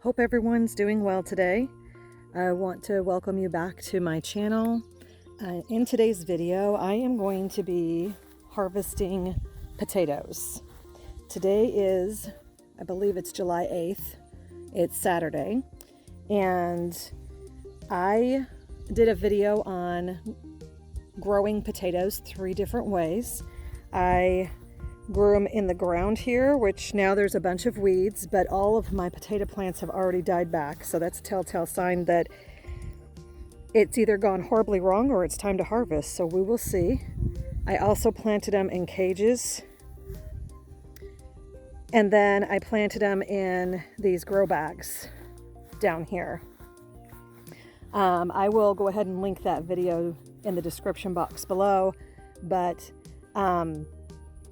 Hope everyone's doing well today. I want to welcome you back to my channel. In today's video, I am going to be harvesting potatoes. Today is, I believe it's July 8th. It's Saturday. And I did a video on growing potatoes 3 different ways. I grew them in the ground here, which now there's a bunch of weeds, but all of my potato plants have already died back. So that's a telltale sign that it's either gone horribly wrong or it's time to harvest. So we will see. I also planted them in cages. And then I planted them in these grow bags down here. I will go ahead and link that video in the description box below, but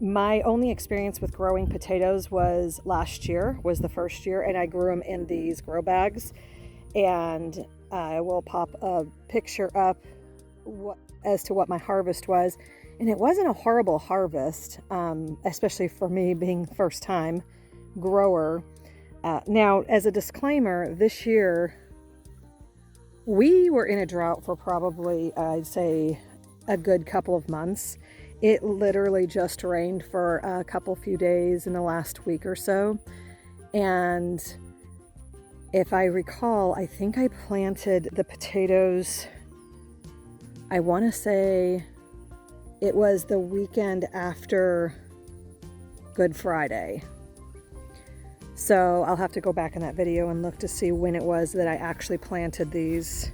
my only experience with growing potatoes was last year, was the first year, and I grew them in these grow bags. And I will pop a picture up as to what my harvest was. And it wasn't a horrible harvest, especially for me being first time grower. Now, as a disclaimer, this year we were in a drought for probably, I'd say, a good couple of months. It literally just rained for a few days in the last week or so. And if I recall, I think I planted the potatoes, I want to say it was the weekend after Good Friday. So I'll have to go back in that video and look to see when it was that I actually planted these.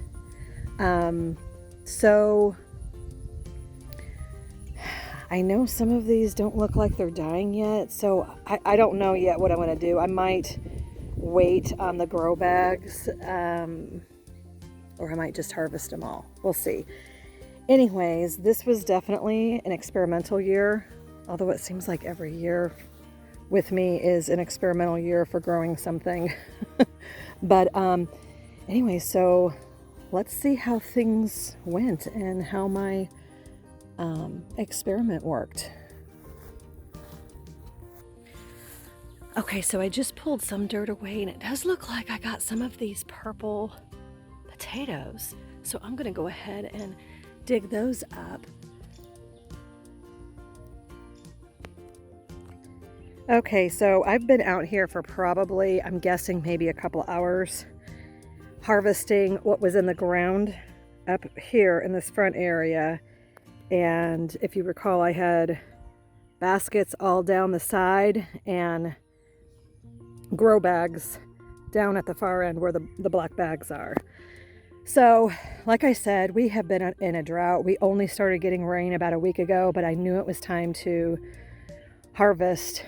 So I know some of these don't look like they're dying yet, so I don't know yet what I'm going to do. I might wait on the grow bags, or I might just harvest them all. We'll see. Anyways, this was definitely an experimental year, although it seems like every year with me is an experimental year for growing something. But anyway, so let's see how things went and how my experiment worked. Okay, so I just pulled some dirt away and it does look like I got some of these purple potatoes. So I'm gonna go ahead and dig those up. Okay, so I've been out here for probably, I'm guessing maybe a couple hours, harvesting what was in the ground up here in this front area. And if you recall, I had baskets all down the side and grow bags down at the far end where the black bags are. So, like I said, we have been in a drought. We only started getting rain about a week ago, but I knew it was time to harvest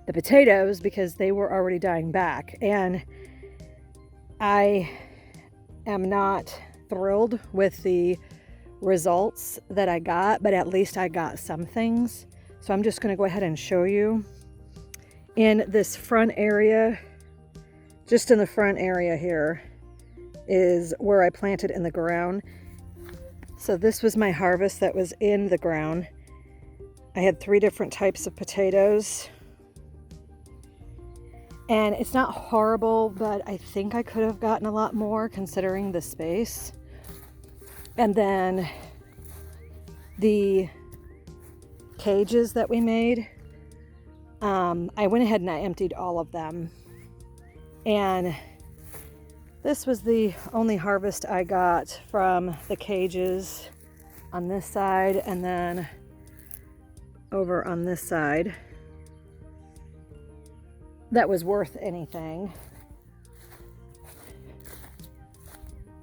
the potatoes because they were already dying back. And I am not thrilled with the results that I got, but at least I got some things. So I'm just going to go ahead and show you. In this front area, just in the front area here, is where I planted in the ground. So this was my harvest that was in the ground. I had 3 different types of potatoes. And it's not horrible, but I think I could have gotten a lot more considering the space. And then the cages that we made, I went ahead and I emptied all of them. And this was the only harvest I got from the cages on this side and then over on this side that was worth anything.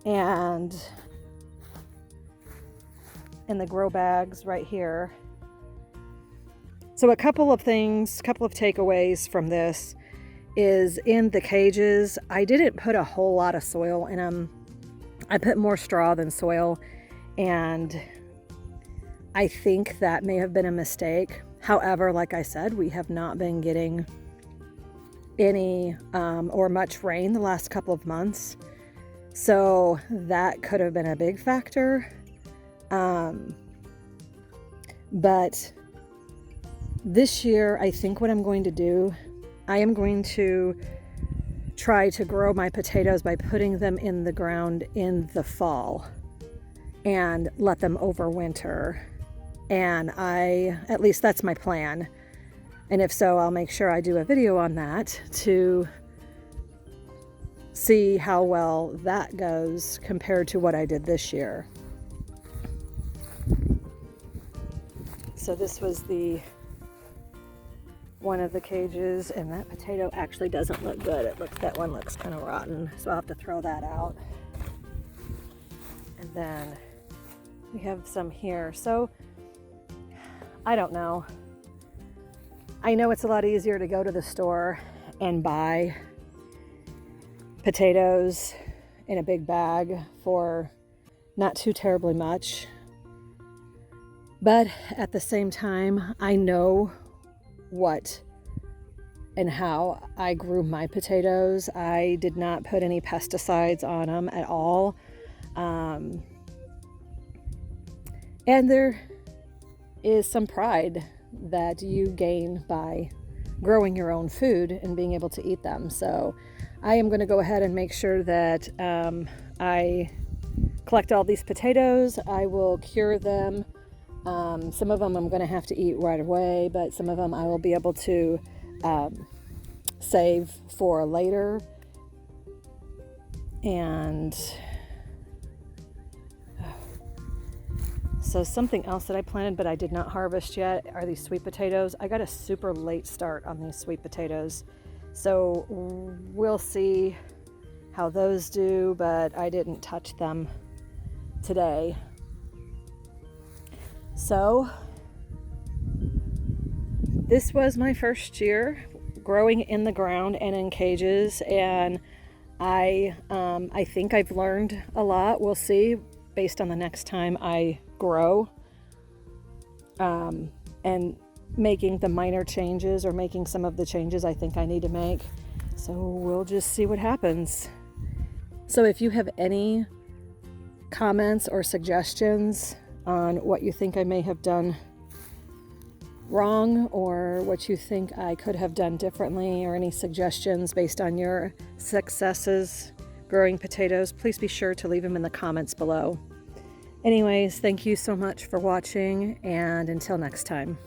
And in the grow bags right here. So a couple of things, couple of takeaways from this is in the cages, I didn't put a whole lot of soil in them. I put more straw than soil, and I think that may have been a mistake. However, like I said, we have not been getting any or much rain the last couple of months. So that could have been a big factor. But this year, I think what I'm going to do, I am going to try to grow my potatoes by putting them in the ground in the fall and let them overwinter. And at least that's my plan. And if so, I'll make sure I do a video on that to see how well that goes compared to what I did this year. So this was one of the cages, and that potato actually doesn't look good. That one looks kind of rotten, so I'll have to throw that out. And then we have some here. So I don't know. I know it's a lot easier to go to the store and buy potatoes in a big bag for not too terribly much. But at the same time, I know what and how I grew my potatoes. I did not put any pesticides on them at all. And there is some pride that you gain by growing your own food and being able to eat them. So I am going to go ahead and make sure that I collect all these potatoes. I will cure them. Some of them I'm going to have to eat right away, but some of them I will be able to save for later. And so something else that I planted but I did not harvest yet are these sweet potatoes. I got a super late start on these sweet potatoes, so we'll see how those do, but I didn't touch them today. So this was my first year growing in the ground and in cages, and I think I've learned a lot. We'll see based on the next time I grow, and making the minor changes or making some of the changes I think I need to make. So we'll just see what happens. So if you have any comments or suggestions on what you think I may have done wrong, or what you think I could have done differently, or any suggestions based on your successes growing potatoes, please be sure to leave them in the comments below. Anyways, thank you so much for watching, and until next time.